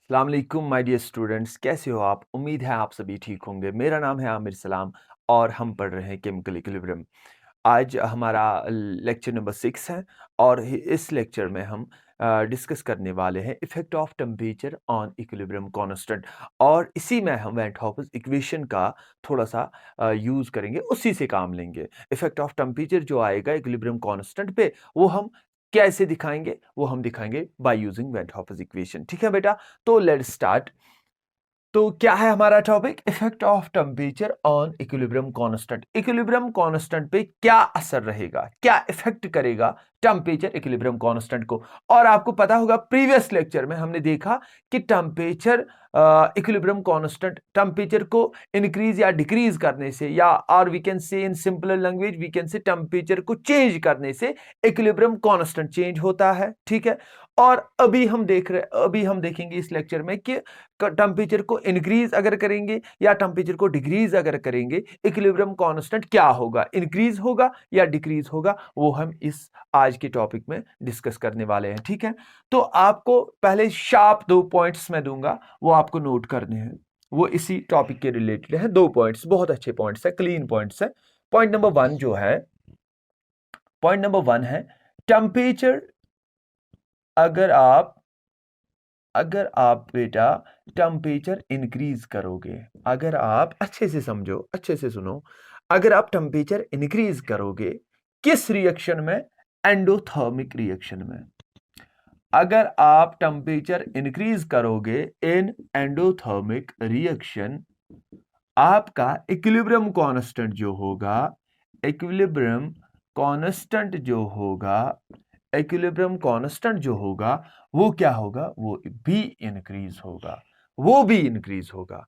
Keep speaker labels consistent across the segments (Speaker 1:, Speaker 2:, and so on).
Speaker 1: अस्सलाम वालेकुम my dear students, कैसे हो आप? उम्मीद है आप सभी ठीक होंगे। मेरा नाम है आमिर सलाम और हम पढ़ रहे हैं केमिकल इक्विलिब्रियम। आज हमारा लेक्चर नंबर 6 है और इस लेक्चर में हम डिस्कस करने वाले हैं effect of temperature on equilibrium constant और इसी में हम वैन हॉपर्स इक्वेशन का थोड़ा सा यूज़ करेंगे, उसी से काम लेंगे। इफेक्ट ऑफ टेम्परेचर जो आएगा इक्विलिब्रियम कांस्टेंट पे वो हम कैसे दिखाएंगे? वो हम दिखाएंगे by using Van Hoff's equation. ठीक है बेटा? तो लेट्स स्टार्ट। तो क्या है हमारा topic? Effect of temperature on equilibrium constant. Equilibrium constant पे क्या असर रहेगा, क्या इफेक्ट करेगा टेम्परेचर इक्विलिब्रियम कांस्टेंट को? और आपको पता होगा प्रीवियस लेक्चर में हमने देखा कि टेम्परेचर इक्विलिब्रियम कांस्टेंट टेम्परेचर को इंक्रीज या डिक्रीज करने से, या और we can say in simpler language we can say temperature को चेंज करने से इक्विलिब्रियम कांस्टेंट चेंज होता है। ठीक है, और अभी हम देखेंगे इस लेक्चर में कि टेम्परेचर को इंक्रीज अगर करेंगे या टेम्परेचर को डिक्रीज अगर करेंगे इक्विलिब्रियम कांस्टेंट क्या होगा, इंक्रीज होगा या डिक्रीज होगा, वो हम इस आज के टॉपिक में डिस्कस करने वाले हैं। ठीक है, तो आपको पहले शार्प 2 पॉइंट्स मैं दूंगा, वो आपको नोट करने हैं। वो इसी टॉपिक के रिलेटेड है। 2 पॉइंट्स, बहुत अच्छे पॉइंट्स है, क्लीन पॉइंट्स है। पॉइंट नंबर वन है टेम्परेचर। अगर आप बेटा टेम्परेचर इंक्रीज करोगे, अगर आप अच्छे से समझो, अच्छे से सुनो, अगर आप टेम्परेचर इंक्रीज करोगे किस रिएक्शन में? एंडोथर्मिक रिएक्शन में। अगर आप टेम्परेचर इंक्रीज करोगे इन एंडोथर्मिक रिएक्शन, आपका इक्विलिब्रियम कांस्टेंट जो होगा, इक्विलिब्रियम कांस्टेंट जो होगा इक्विलिब्रियम कांस्टेंट जो होगा वो क्या होगा? वो भी इंक्रीज होगा, वो भी इंक्रीज होगा।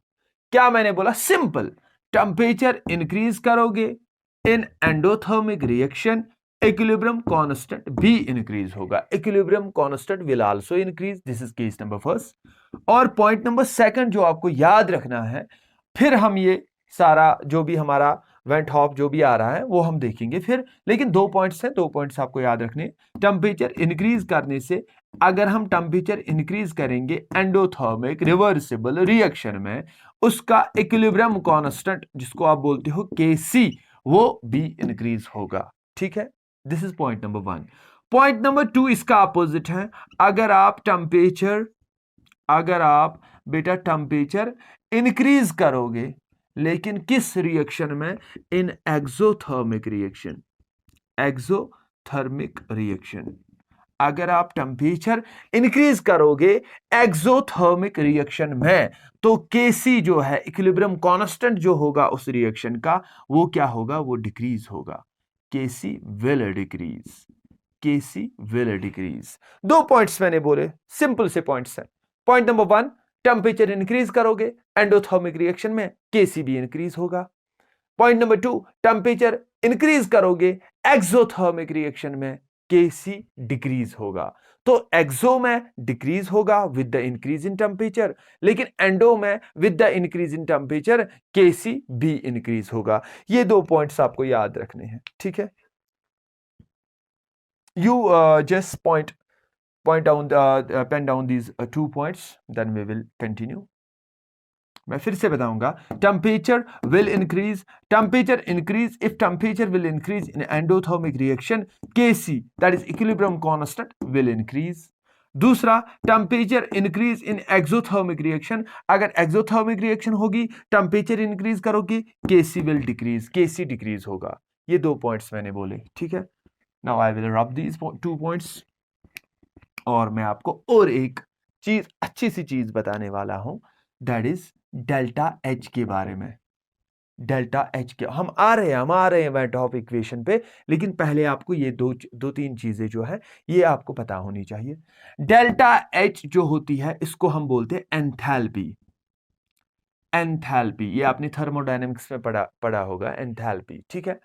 Speaker 1: क्या मैंने बोला? सिंपल, टेम्परेचर इंक्रीज करोगे इन एंडोथर्मिक रिएक्शन, इक्विलिब्रियम कांस्टेंट भी इंक्रीज होगा। Equilibrium constant will also increase. This is case number first. और पॉइंट नंबर सेकंड जो आपको याद रखना है, फिर हम ये सारा जो भी हमारा वेंट हॉप जो भी आ रहा है वो हम देखेंगे फिर, लेकिन 2 पॉइंट्स हैं, 2 पॉइंट्स आपको याद रखने। टेम्परेचर इंक्रीज करने से, अगर हम टेम्परेचर इंक्रीज करेंगे एंडोथर्मिक रिवर्सिबल रिएक्शन में, उसका इक्विलिब्रियम कांस्टेंट जिसको आप बोलते हो Kc, वो भी इंक्रीज होगा। ठीक है, this is point number 1। Point number 2 इसका अपोजिट है। अगर आप बेटा टेम्परेचर इंक्रीज करोगे, लेकिन किस रिएक्शन में? इन एक्सोथर्मिक रिएक्शन। अगर आप टेम्परेचर इंक्रीज करोगे एक्सोथर्मिक रिएक्शन में, तो Kc जो है इक्विलिब्रियम कांस्टेंट जो होगा उस रिएक्शन का, वो क्या होगा? वो डिक्रीज होगा। Kc will decrease. 2 पॉइंट्स मैंने बोले, सिंपल से पॉइंट्स हैं। पॉइंट नंबर 1, टेम्परेचर इंक्रीज करोगे एंडोथर्मिक रिएक्शन में, Kc भी इंक्रीज होगा। पॉइंट नंबर 2, टेम्परेचर इंक्रीज करोगे एक्सोथर्मिक रिएक्शन में, Kc डिक्रीज होगा। तो एक्सो में डिक्रीज होगा with the increase in temperature, लेकिन एंडो में with the increase in temperature Kc भी इंक्रीज होगा। ये 2 पॉइंट्स आपको याद रखने हैं। ठीक है, you just pen down these 2 points, then we will continue. मैं फिर से बताऊंगा, temperature will increase if temperature will increase in endothermic reaction, Kc that is equilibrium constant will increase. दूसरा, temperature increase in exothermic reaction, अगर exothermic reaction होगी temperature increase करोगी, Kc will decrease, Kc decrease होगा। ये 2 points मैंने बोले। ठीक है, now I will rub these 2 points, और मैं आपको और एक चीज, अच्छी सी चीज बताने वाला हूं, दैट इज डेल्टा एच के बारे में। डेल्टा एच के हम आ रहे हैं वेट ऑफ इक्वेशन पे, लेकिन पहले आपको ये दो तीन चीजें जो है ये आपको पता होनी चाहिए। डेल्टा एच जो होती है इसको हम बोलते हैं एंथैल्पी। ये आपने थर्मोडायनेमिक्स में पढ़ा होगा, एंथैल्पी। ठीक है,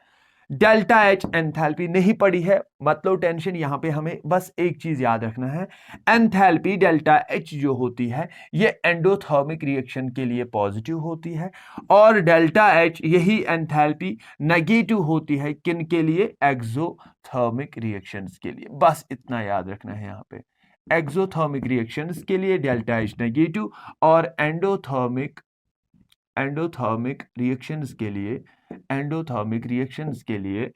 Speaker 1: डेल्टा एच एंथैल्पी नहीं पड़ी है, मतलब टेंशन यहां पे हमें बस एक चीज याद रखना है, एंथैल्पी डेल्टा एच जो होती है ये एंडोथर्मिक रिएक्शन के लिए पॉजिटिव होती है, और डेल्टा एच यही एंथैल्पी नेगेटिव होती है किन के लिए? एक्सोथर्मिक रिएक्शंस के लिए। बस इतना याद रखना है यहां पे, एक्सोथर्मिक रिएक्शंस के लिए डेल्टा एच नेगेटिव और एंडोथर्मिक रिएक्शंस के लिए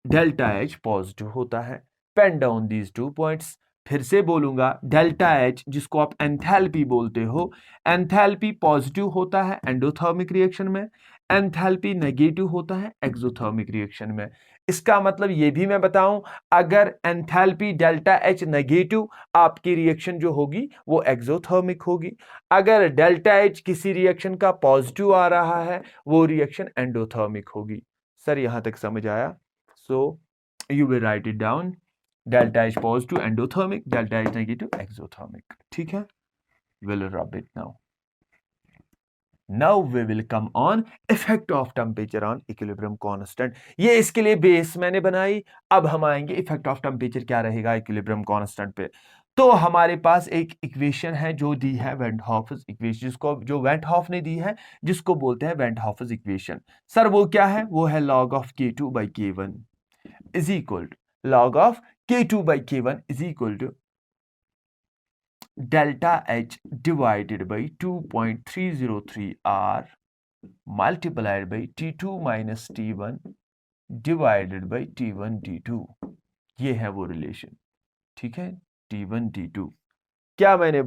Speaker 1: डेल्टा एच पॉजिटिव होता है। Pen down these 2 points. फिर से बोलूंगा, डेल्टा एच जिसको आप एंथैल्पी बोलते हो, एंथैल्पी पॉजिटिव होता है एंडोथर्मिक रिएक्शन में, एंथैल्पी नेगेटिव होता है एक्सोथर्मिक रिएक्शन में। इसका मतलब ये भी मैं बताऊं, अगर एंथैल्पी डेल्टा एच नेगेटिव, आपकी रिएक्शन जो होगी वो एक्सोथर्मिक होगी। अगर डेल्टा एच किसी रिएक्शन का पॉजिटिव आ रहा है, वो रिएक्शन एंडोथर्मिक होगी। सर यहां तक समझ आया? So you will write it down. Delta H positive endothermic, delta H negative exothermic. ठीक है? We'll rub it now. Now we will come on effect of temperature on equilibrium constant. ये इसके लिए बेस मैंने बनाई। अब हम आएंगे effect of temperature क्या रहेगा equilibrium constant पे। तो हमारे पास एक इक्वेशन है जो दी है वेंट हॉफस इक्वेशन, जिसको जो वेंट हॉफ ने दी है, जिसको बोलते हैं वेंट हॉफस इक्वेशन। सर वो क्या है? वो है log of K2 by K1 is equal to log of K2 by K1 is equal to delta H divided by 2.303 R multiplied by T2 minus T1 divided by T1 T2। ये है वो relation. ठीक है, T1 T2। क्या मैंने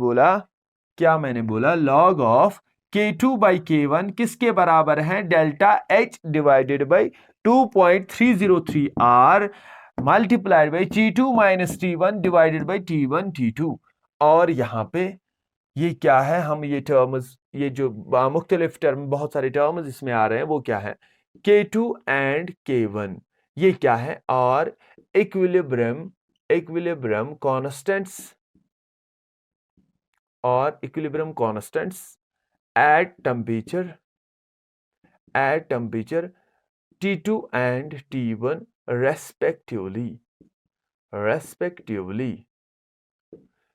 Speaker 1: बोला log of K2 by K1 किसके बराबर है? Delta H divided by 2.303 R multiplied by T2 minus T1 divided by T1 T2। और यहां पे ये क्या है? हम ये टर्म्स, ये जो मुख्तलिफ टर्म, बहुत सारे टर्म्स इसमें आ रहे हैं, वो क्या है? K2 and K1। ये क्या है? और इक्विलिब्रियम कॉन्स्टेंट्स और equilibrium constants at temperature T2 and T1 respectively।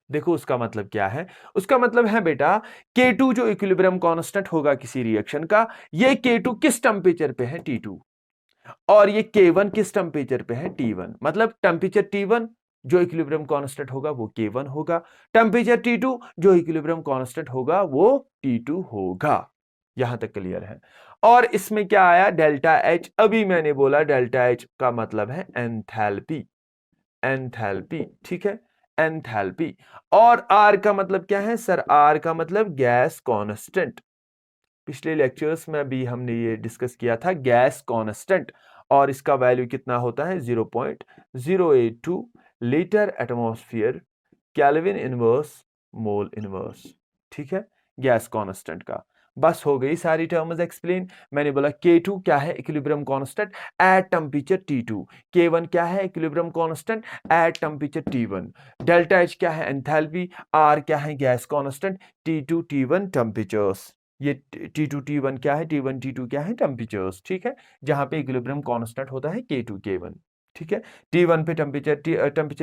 Speaker 1: देखो उसका मतलब क्या है? उसका मतलब है बेटा, K2 जो इक्विलिब्रियम कांस्टेंट होगा किसी रिएक्शन का, ये K2 किस टेम्परेचर पे है? T2। और ये K1 किस टेम्परेचर पे है? T1। मतलब टेम्परेचर T1 जो इक्विलिब्रियम कांस्टेंट होगा वो K1 होगा, टेम्परेचर T2 जो इक्विलिब्रियम कांस्टेंट होगा वो T2 होगा। यहां तक क्लियर है? और इसमें क्या आया? Delta H। अभी मैंने बोला डेल्टा H का मतलब है एंथैल्पी। ठीक है, एंथैल्पी। और R का मतलब क्या है? सर R का मतलब गैस कांस्टेंट। पिछले लेक्चर्स में भी हमने ये डिस्कस किया था, गैस कांस्टेंट। और इसका वैल्यू कितना होता है? 0.082 litre atmosphere kelvin inverse mole inverse. ठीक है, गैस कांस्टेंट का। बस हो गई सारी टर्म्स एक्सप्लेन। मैंने बोला K2 क्या है? Equilibrium constant at temperature T2। K1 क्या है? Equilibrium constant at temperature T1। Delta H क्या है? एंथैल्पी। R क्या है? Gas constant. T2 T1 temperatures. ये T2 T1 क्या है? T1 T2 क्या है? टेम्परेचर्स। ठीक है, जहां पे इक्विलिब्रियम कांस्टेंट होता है K2 K1। ठीक है, T1 पे टेम्परेचर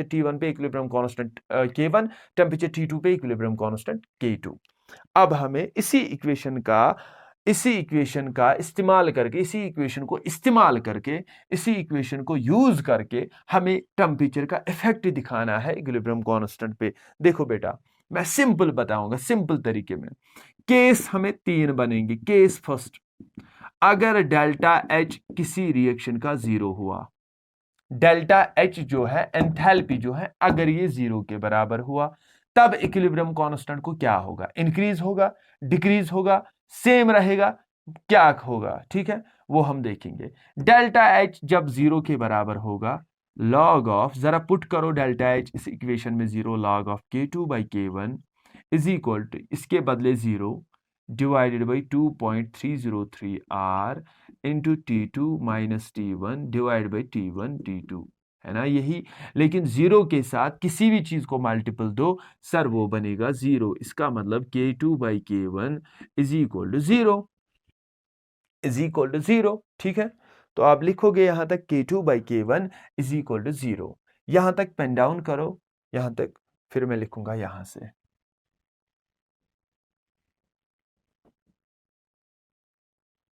Speaker 1: T1 पे equilibrium constant K1, temperature T2 पे इक्विलिब्रियम कांस्टेंट K2। अब हमें इसी इक्वेशन का इस्तेमाल करके, इसी इक्वेशन को यूज करके हमें टेम्परेचर का इफेक्ट दिखाना है इक्विलिब्रियम कांस्टेंट पे। देखो बेटा, मैं सिंपल बताऊंगा, सिंपल तरीके में। केस हमें 3 बनेंगे। केस फर्स्ट, अगर डेल्टा H किसी रिएक्शन का 0 हुआ, डेल्टा H जो है, एंथैल्पी जो है, अगर ये 0 के बराबर हुआ, तब इक्विलिब्रियम कांस्टेंट को क्या होगा? इंक्रीज होगा, डिक्रीज होगा, सेम रहेगा, क्या होगा? ठीक है, वो हम देखेंगे। डेल्टा H जब 0 के बराबर होगा, लॉग ऑफ, जरा पुट करो डेल्टा H इस इक्वेशन में 0, log of K2 by K1 is equal to, इसके बदले 0 divided by 2.303 R into T2 minus T1 divide by T1 T2, है ना यही। लेकिन 0 के साथ किसी भी चीज को मल्टीपल दो सर, वो बनेगा 0। इसका मतलब K2 by K1 is equal to 0, ठीक है। तो आप लिखोगे यहां तक K2 by K1 is equal to 0। यहां तक पेन डाउन करो, यहां तक, फिर मैं लिखूंगा यहां से।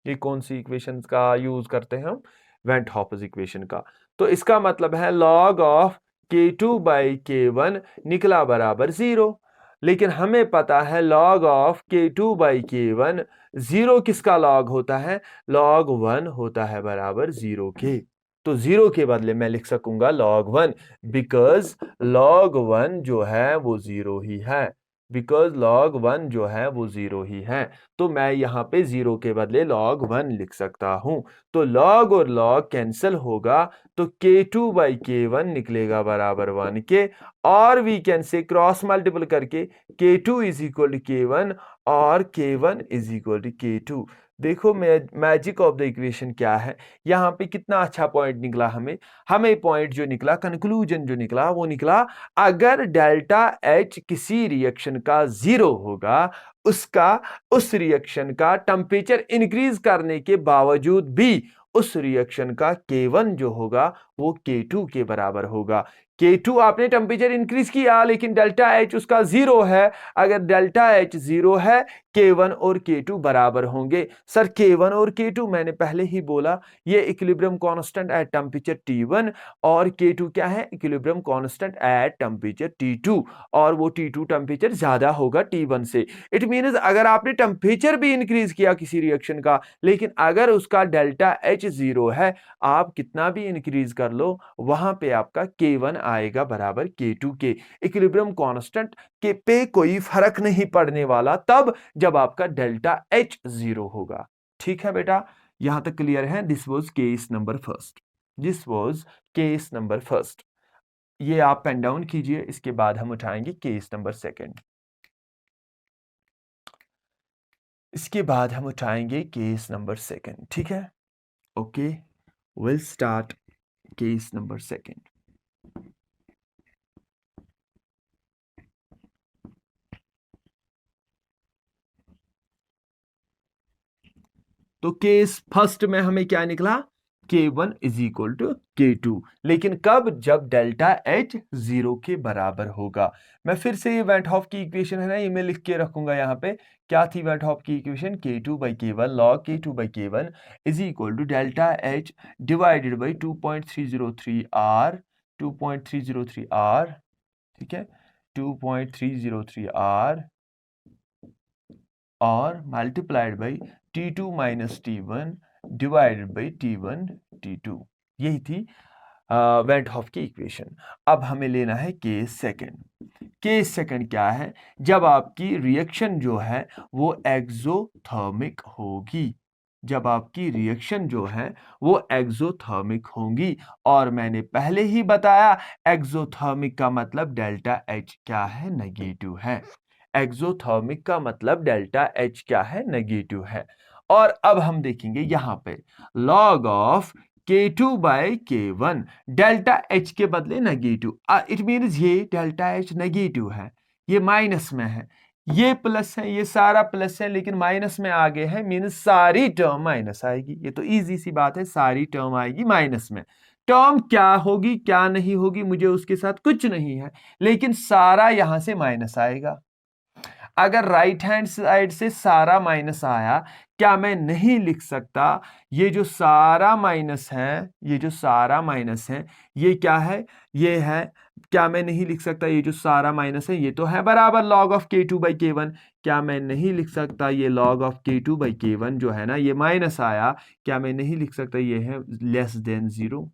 Speaker 1: ये कौन सी इक्वेशन का यूज करते हैं हम? वेंट हॉफस इक्वेशन का। तो इसका मतलब है log of K2 by K1 निकला बराबर 0। लेकिन हमें पता है log of K2 by K1, 0 किसका log होता है? log 1 होता है बराबर 0 के। तो 0 के बदले मैं लिख सकूंगा log 1, बिकॉज log 1 जो है वो 0 ही है। बिकॉज log 1 जो है वो 0 ही है, तो मैं यहाँ पे 0 के बदले log 1 लिख सकता हूं। तो log और log कैंसिल होगा, तो K2 बाई K1 निकलेगा बराबर 1 के। और we can say cross multiple करके K2 is equal to K1 और K1 is equal to K2। देखो मैजिक ऑफ द इक्वेशन क्या है, यहाँ पे कितना अच्छा पॉइंट निकला हमें पॉइंट जो निकला, कंक्लूजन जो निकला वो निकला, अगर डेल्टा H किसी रिएक्शन का 0 होगा, उस रिएक्शन का टेम्परेचर इंक्रीज करने के बावजूद भी उस रिएक्शन का K1 जो होगा वो K2 के बराबर होगा। K2 आपने टेम्परेचर इंक्रीज किया लेकिन डेल्टा H उसका 0 है। अगर डेल्टा H 0 है, K1 और K2 बराबर होंगे। सर K1 और K2 मैंने पहले ही बोला ये equilibrium constant at temperature T1 और K2 क्या है? Equilibrium constant at temperature T2, और वो T2 टेम्परेचर ज्यादा होगा T1 से। इट मींस अगर आपने टेम्परेचर भी इंक्रीज किया किसी रिएक्शन का, लेकिन अगर उसका डेल्टा H 0 है, आप कितना भी इंक्रीज कर लो वहां पे आपका K1 आएगा बराबर K2 के। इक्विलिब्रियम कांस्टेंट के पे कोई फर्क नहीं पड़ने वाला तब जब आपका डेल्टा H 0 होगा। ठीक है बेटा, यहां तक क्लियर है? This was case number first. This was case number first. ये आप पेन डाउन कीजिए, इसके बाद हम उठाएंगे केस नंबर सेकंड। इसके बाद हम उठाएंगे केस नंबर सेकंड। ठीक है, okay, will start case number second. तो केस फर्स्ट में हमें क्या निकला? K1 is equal to K2, लेकिन कब? जब डेल्टा H 0 के बराबर होगा। मैं फिर से ये वेंट हॉफ की इक्वेशन है ना, ये मैं लिख के रखूंगा यहाँ पे। क्या थी वेंट हॉफ की equation? K2 by K1 log K2 by K1 is equal to delta H divided by 2.303 R, 2.303 R, ठीक है, 2.303 R और multiplied by T2 minus T1 divided by T1 T2। यही थी वेंट हॉफ की equation. अब हमें लेना है केस सेकंड। केस सेकंड क्या है? जब आपकी रिएक्शन जो है वो एक्सोथर्मिक होगी। जब आपकी रिएक्शन जो है वो एक्सोथर्मिक होंगी, और मैंने पहले ही बताया एक्सोथर्मिक का मतलब डेल्टा H क्या है? नेगेटिव है। एक्सोथर्मिक का मतलब डेल्टा H क्या है? नेगेटिव है। और अब हम देखेंगे यहां पे log of K2 by K1, delta H के बदले नेगेटिव। इट मीन्स ये डेल्टा H नेगेटिव है, ये माइनस में है, ये प्लस है, ये सारा प्लस है, लेकिन माइनस में आगे है, मीन्स सारी टर्म माइनस आएगी। ये तो इजी सी बात है, सारी टर्म आएगी माइनस में। टर्म क्या होगी क्या नहीं होगी मुझे उसके साथ कुछ नहीं है, लेकिन सारा यहां से माइनस आएगा। अगर राइट हैंड साइड से सारा माइनस आया, क्या मैं नहीं लिख सकता ये जो सारा माइनस है, ये जो सारा माइनस है ये क्या है? ये है, क्या मैं नहीं लिख सकता ये जो सारा माइनस है ये तो है बराबर log of K2 by K1? क्या मैं नहीं लिख सकता ये log of K2 by K1 जो है ना, ये माइनस आया, क्या मैं नहीं लिख सकता ये है लेस देन 0?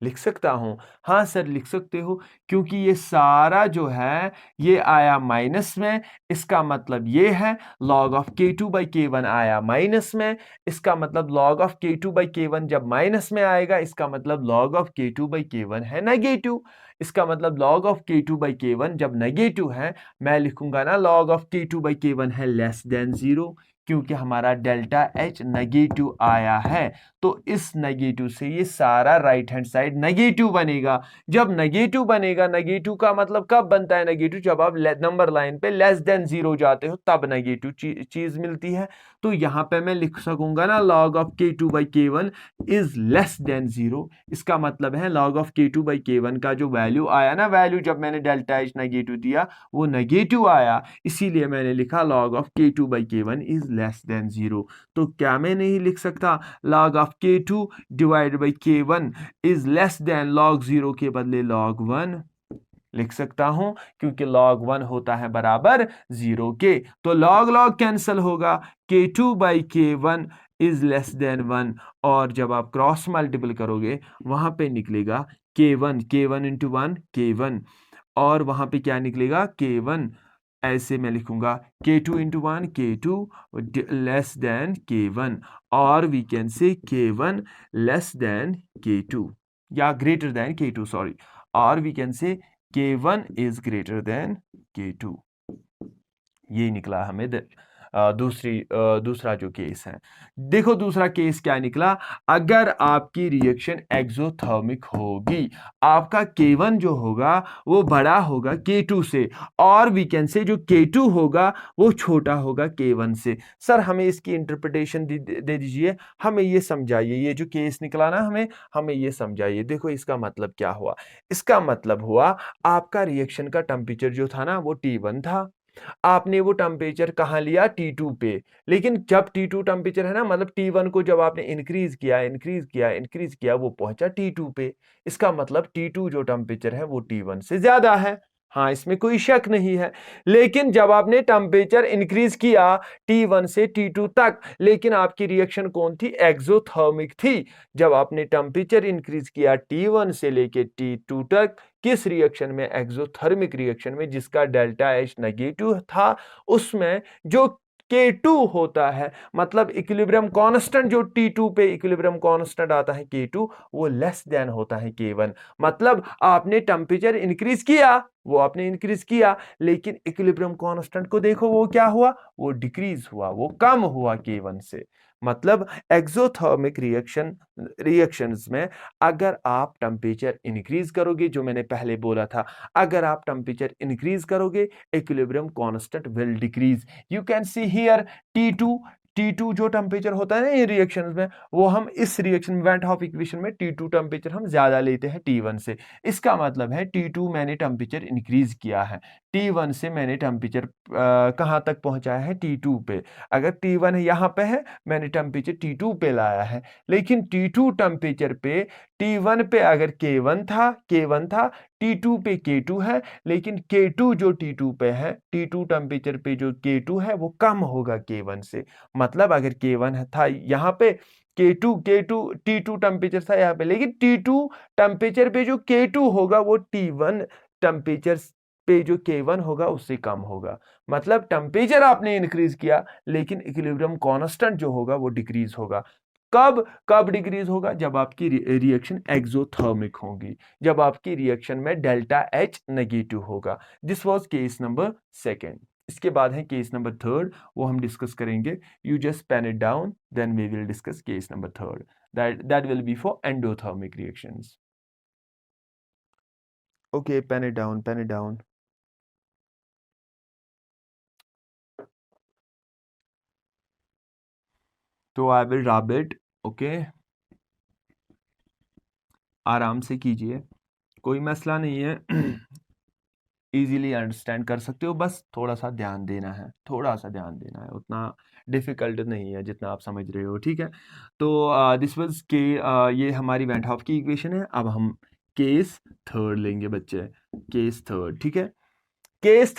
Speaker 1: लिख सकता हूं। हाँ सर लिख सकते हो, क्योंकि ये सारा जो है ये आया माइनस में, इसका मतलब ये है log of K2 by K1 आया माइनस में, इसका मतलब log of K2 by K1 जब माइनस में आएगा इसका मतलब log of K2 by K1 है नेगेटिव। इसका मतलब log of K2 by K1 जब नेगेटिव है, मैं लिखूंगा ना log of K2 by K1 है लेस देन 0, क्योंकि हमारा डेल्टा H नेगेटिव आया है। तो इस नेगेटिव से ये सारा राइट हैंड साइड नेगेटिव बनेगा। जब नेगेटिव बनेगा, नेगेटिव का मतलब कब बनता है नेगेटिव? जब आप नंबर लाइन पे लेस देन 0 जाते हो तब नेगेटिव चीज मिलती है। तो यहां पे मैं लिख सकूंगा ना log of K2 by K1 is less than 0। इसका मतलब है log of K2 by K1 का जो वैल्यू आया ना, वैल्यू जब मैंने डेल्टा H नेगेटिव दिया वो नेगेटिव आया, इसीलिए मैंने लिखा log of K2 by K1 is less than 0। तो क्या मैं नहीं लिख सकता log of of k2 divide by k1 is less than log 0 के बदले log 1 लिख सकता हूं, क्योंकि log 1 होता है बराबर 0 के, तो log log कैंसिल होगा, k2 by k1 is less than 1, और जब आप क्रॉस मल्टीपल करोगे वहां पे निकलेगा k1 इंटू 1 k1, और वहां पे क्या निकलेगा k1, ऐसे मैं लिखूंगा k2 into 1 k2 less than k1, और we can say k1 less than k2 या ग्रेटर देन k2, सॉरी, और we can say k1 is greater than k2। ये निकला हमें दूसरा जो केस है। देखो दूसरा केस क्या निकला, अगर आपकी रिएक्शन एक्सोथर्मिक होगी, आपका K1 जो होगा वो बड़ा होगा K2 से, और वी कैन से जो K2 होगा वो छोटा होगा K1 से। सर हमें इसकी इंटरप्रिटेशन दे दीजिए, हमें ये समझाइए, ये जो केस निकला ना हमें ये समझाइए। देखो इसका मतलब क्या हुआ, इसका मतलब हुआ आपका रिएक्शन का टेम्परेचर जो था ना वो T1 था, आपने वो टेम्परेचर कहाँ लिया T2 पे, लेकिन जब T2 टेम्परेचर है ना, मतलब T1 को जब आपने इंक्रीज किया वो पहुंचा T2 पे, इसका मतलब T2 जो टेम्परेचर है वो T1 से ज्यादा है, हाँ इसमें कोई शक नहीं है। लेकिन जब आपने टेम्परेचर इंक्रीज किया T1 से T2 तक, लेकिन आपकी रिएक्शन कौन थी, एक्सोथर्मिक थी। जब आपने टेम्परेचर इंक्रीज किया T1 से लेके T2 तक, किस रिएक्शन में, एक्सोथर्मिक रिएक्शन में, जिसका डेल्टा H नेगेटिव था, उसमें जो K2 होता है, मतलब इक्विलिब्रियम कांस्टेंट जो T2 पे इक्विलिब्रियम कांस्टेंट आता है K2, वो लेस देन होता है K1। मतलब आपने टेम्परेचर इंक्रीज किया, वो आपने इंक्रीज किया, लेकिन इक्विलिब्रियम कांस्टेंट को देखो वो क्या हुआ, वो डिक्रीज हुआ, वो कम हुआ K1 से। मतलब एक्सोथर्मिक रिएक्शंस में अगर आप टेम्परेचर इंक्रीज करोगे, जो मैंने पहले बोला था, अगर आप टेम्परेचर इंक्रीज करोगे equilibrium constant will decrease. You can see here T2 जो टेम्परेचर होता है ना ये रिएक्शंस में, वो हम इस रिएक्शन में वेंट हॉफ इक्वेशन में T2 टेम्परेचर हम ज्यादा लेते हैं T1 से। इसका मतलब है T2 मैंने टेम्परेचर इंक्रीज किया है, T1 से मैंने टेम्परेचर कहां तक पहुंचाया है, T2 पे। अगर T1 यहां पे है, मैंने टेम्परेचर T2 पे लाया है, लेकिन T2 टेम्परेचर पे T1 पे अगर K1 था, T2 पे K2 है, लेकिन K2 जो T2 पे है, T2 टेम्परेचर पे जो K2 है वो कम होगा K1 से। मतलब अगर K1 था यहाँ पे, K2 T2 टेम्परेचर था यहाँ पे, लेकिन T2 टेम्परेचर पे जो K2 होगा वो T1 टेम्परेचर पे जो K1 होगा उससे कम होगा। मतलब टेम्परेचर आपने इंक्रीज किया, लेकिन इक्विलिब्रियम कांस्टेंट जो होगा वो डिक्रीज होगा। कब डिक्रीज होगा, जब आपकी रिएक्शन एक्सोथर्मिक होगी, जब आपकी रिएक्शन में डेल्टा H नेगेटिव होगा। This was case number second. इसके बाद है केस नंबर थर्ड, वो हम डिस्कस करेंगे। You just pen it down, then we will discuss case number third, that will be for endothermic reactions. Okay, pen it down. तो I will rub it, okay, आराम से कीजिए, कोई मसला नहीं है, इजीली अंडरस्टैंड कर सकते हो, बस थोड़ा सा ध्यान देना है, उतना डिफिकल्ट नहीं है जितना आप समझ रहे हो, ठीक है। तो दिस वाज के ये हमारी वेंट हॉफ की इक्वेशन है। अब हम केस थर्ड लेंगे बच्चे, केस थर्ड, ठीक है। केस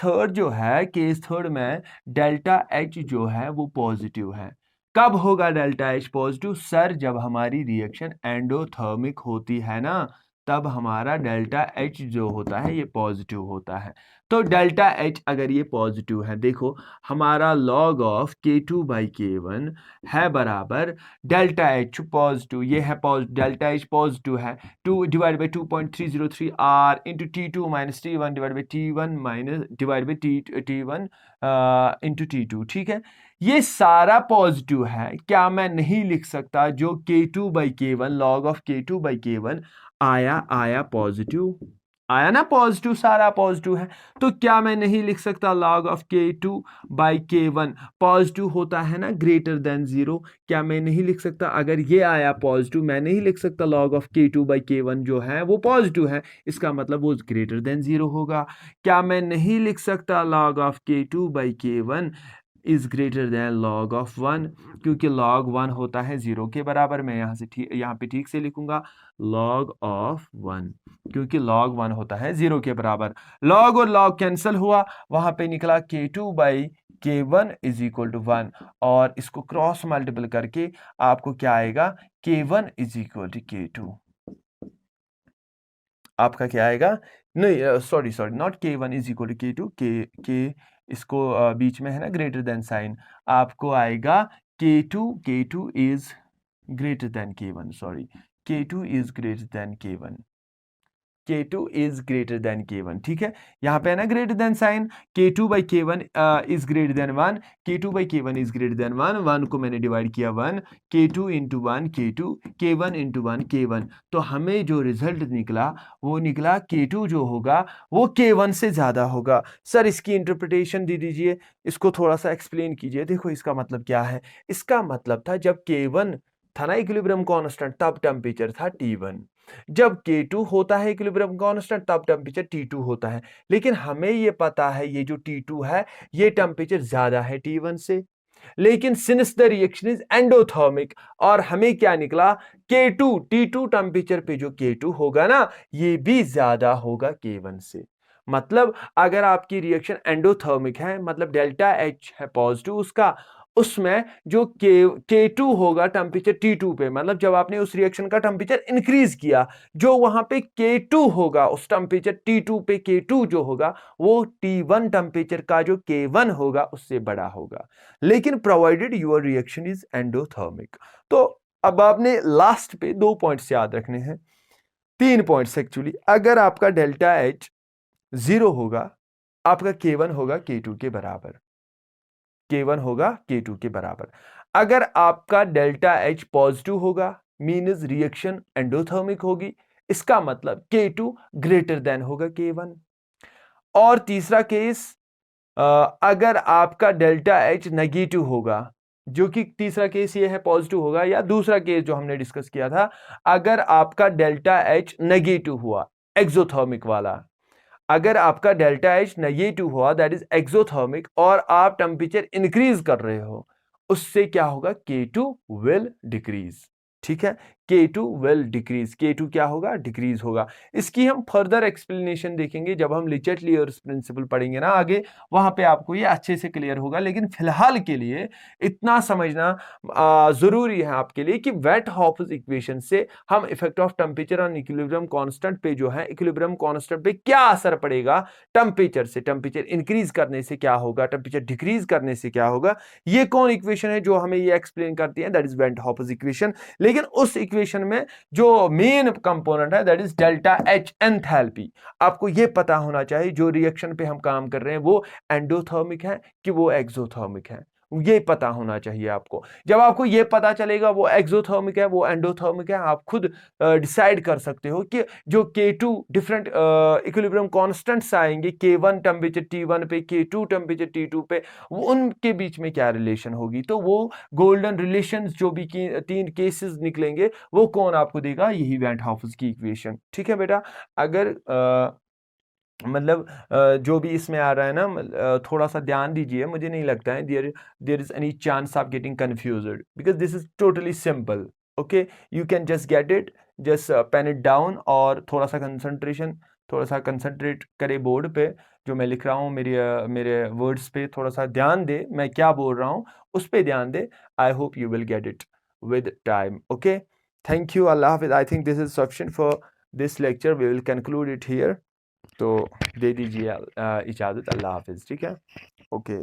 Speaker 1: थर्ड में डेल्टा H जो है वो पॉजिटिव है। कब होगा डेल्टा H पॉजिटिव, सर जब हमारी रिएक्शन एंडोथर्मिक होती है ना, तब हमारा डेल्टा H जो होता है ये पॉजिटिव होता है। तो डेल्टा H अगर ये पॉजिटिव है, देखो हमारा log of K2 by K1 है बराबर डेल्टा H पॉजिटिव, ये है डेल्टा H पॉजिटिव है, 2 divide by 2.303 R into T2 minus T1 divide by T1 minus divide by T1 into T2, ठीक है। ये सारा पॉजिटिव है, क्या मैं नहीं लिख सकता जो K2 by K1 log of K2 by K1 आया पॉजिटिव, आया ना पॉजिटिव, सारा पॉजिटिव है, तो क्या मैं नहीं लिख सकता log of K2 by K1 positive होता है ना, ग्रेटर देन 0, क्या मैं नहीं लिख सकता, अगर ये आया पॉजिटिव, मैं नहीं लिख सकता log of K2 by K1 जो है वो पॉजिटिव है, इसका मतलब वो ग्रेटर देन 0 होगा। क्या मैं नहीं लिख सकता log of K2 by K1 is greater then log of 1, क्योंकि log 1 होता है 0 के बराबर। मैं यहाँ पे ठीक से लिखूंगा log ऑफ 1, क्योंकि log 1 होता है 0 के बराबर। log और log कैंसिल हुआ, वहां पे निकला k2 by k1 is equal to 1, और इसको क्रॉस मल्टीपल करके आपको क्या आएगा, k1 is equal to k2। आपका क्या आएगा, नहीं sorry sorry, not k1 is equal to k2, के इसको बीच में है ना ग्रेटर देन साइन, आपको आएगा k2 is greater than k1, sorry, k2 is greater than k1, k2 is greater than k1, ठीक है। यहाँ पे है ना greater than sign, k2 by k1 is greater than 1, k2 by k1 is greater than 1 को मैंने divide किया 1, k2 into 1 k2, k1 into 1 k1, तो हमें जो रिजल्ट निकला वो निकला k2 जो होगा वो k1 से ज्यादा होगा। सर इसकी इंटरप्रिटेशन दे दीजिए, इसको थोड़ा सा एक्सप्लेन कीजिए। देखो इसका मतलब क्या है, इसका मतलब था जब k1 था ना इक्विलिब्रियम कांस्टेंट, तब टेम्परेचर था T1, जब K2 होता है इक्विलिब्रियम कांस्टेंट तब टेम्परेचर T2 होता है। लेकिन हमें ये पता है ये जो T2 है ये टेम्परेचर ज्यादा है T1 से, लेकिन since the reaction is endothermic, और हमें क्या निकला, K2 T2 टेम्परेचर पे जो K2 होगा ना ये भी ज्यादा होगा K1 से। मतलब अगर आपकी रिएक्शन एंडोथर्मिक है, मतलब डेल्टा H है पॉजिटिव उसका, उसमें जो K2 होगा टेम्परेचर T2 पे, मतलब जब आपने उस रिएक्शन का टेम्परेचर इंक्रीज किया, जो वहां पे K2 होगा उस टेम्परेचर T2 पे K2 जो होगा वो T1 टेम्परेचर का जो K1 होगा उससे बड़ा होगा, लेकिन provided your reaction is endothermic. तो अब आपने लास्ट पे 2 पॉइंट्स याद रखने हैं, 3 पॉइंट्स एक्चुअली। अगर आपका डेल्टा H 0 होगा, आपका K1 होगा K2 के बराबर, K1 होगा K2 के बराबर। अगर आपका डेल्टा H पॉजिटिव होगा, मीन्स रिएक्शन एंडोथर्मिक होगी, इसका मतलब K2 ग्रेटर देन होगा K1। और तीसरा केस, अगर आपका डेल्टा H नेगेटिव होगा, जो कि तीसरा केस ये है पॉजिटिव होगा, या दूसरा केस जो हमने डिस्कस किया था, अगर आपका डेल्टा H नेगेटिव हुआ एक्सोथर्मिक वाला, अगर आपका डेल्टा H नेगेटिव हुआ दैट इज एक्सोथर्मिक, और आप टेम्परेचर इंक्रीज कर रहे हो, उससे क्या होगा, K2 विल डिक्रीज, ठीक है, K2 विल डिक्रीज, K2 क्या होगा, डिक्रीज होगा। इसकी हम फर्दर एक्सप्लेनेशन देखेंगे जब हम लिचट-लियर्स प्रिंसिपल पढ़ेंगे ना आगे, वहां पे आपको ये अच्छे से क्लियर होगा। लेकिन फिलहाल के लिए इतना समझना जरूरी है आपके लिए कि वेट-हॉफस इक्वेशन से हम effect of temperature on equilibrium constant पे जो है, इक्विलिब्रियम कांस्टेंट पे क्या असर पड़ेगा टेम्परेचर से, टेम्परेचर इंक्रीज करने से क्या होगा, टेम्परेचर डिक्रीज करने से क्या होगा, ये कौन इक्वेशन है जो हमें ये एक्सप्लेन करती है, दैट इज वेट-हॉफस इक्वेशन। लेकिन उस इक्वेशन में जो मेन कंपोनेंट है that is delta H enthalpy. आपको ये पता होना चाहिए जो रिएक्शन पे हम काम कर रहे हैं वो एंडोथर्मिक है कि वो एक्सोथर्मिक है, ये पता होना चाहिए आपको। जब आपको ये पता चलेगा वो एक्सोथर्मिक है वो एंडोथर्मिक है, आप खुद डिसाइड कर सकते हो कि जो K2 डिफरेंट इक्विलिब्रियम कांस्टेंट्स आएंगे, K1 टेम्परेचर T1 पे, K2 टेम्परेचर T2 पे, वो उनके बीच में क्या रिलेशन होगी। तो वो गोल्डन रिलेशंस जो भी 3 केसेस निकलेंगे वो कौन आपको देगा, यही वेट-हॉफस की इक्वेशन, ठीक है बेटा। अगर मतलब जो भी इसमें आ रहा है ना, थोड़ा सा ध्यान दीजिए, मुझे नहीं लगता है there is any chance of getting confused, because this is totally simple. Okay, you can just get it, just pen it down, और थोड़ा सा कंसंट्रेट करे बोर्ड पे, जो मैं लिख रहा हूँ, मेरे वर्ड्स पे थोड़ा सा ध्यान दे, मैं क्या बोल रहा हूँ उस पे ध्यान दे। I hope you will get it with time. Okay, thank you, अल्लाह हाफिज। I think this is sufficient for this lecture, we will conclude it here. तो दे दीजिए इजाज़त, अल्लाह हाफिज़, ठीक है, ओके।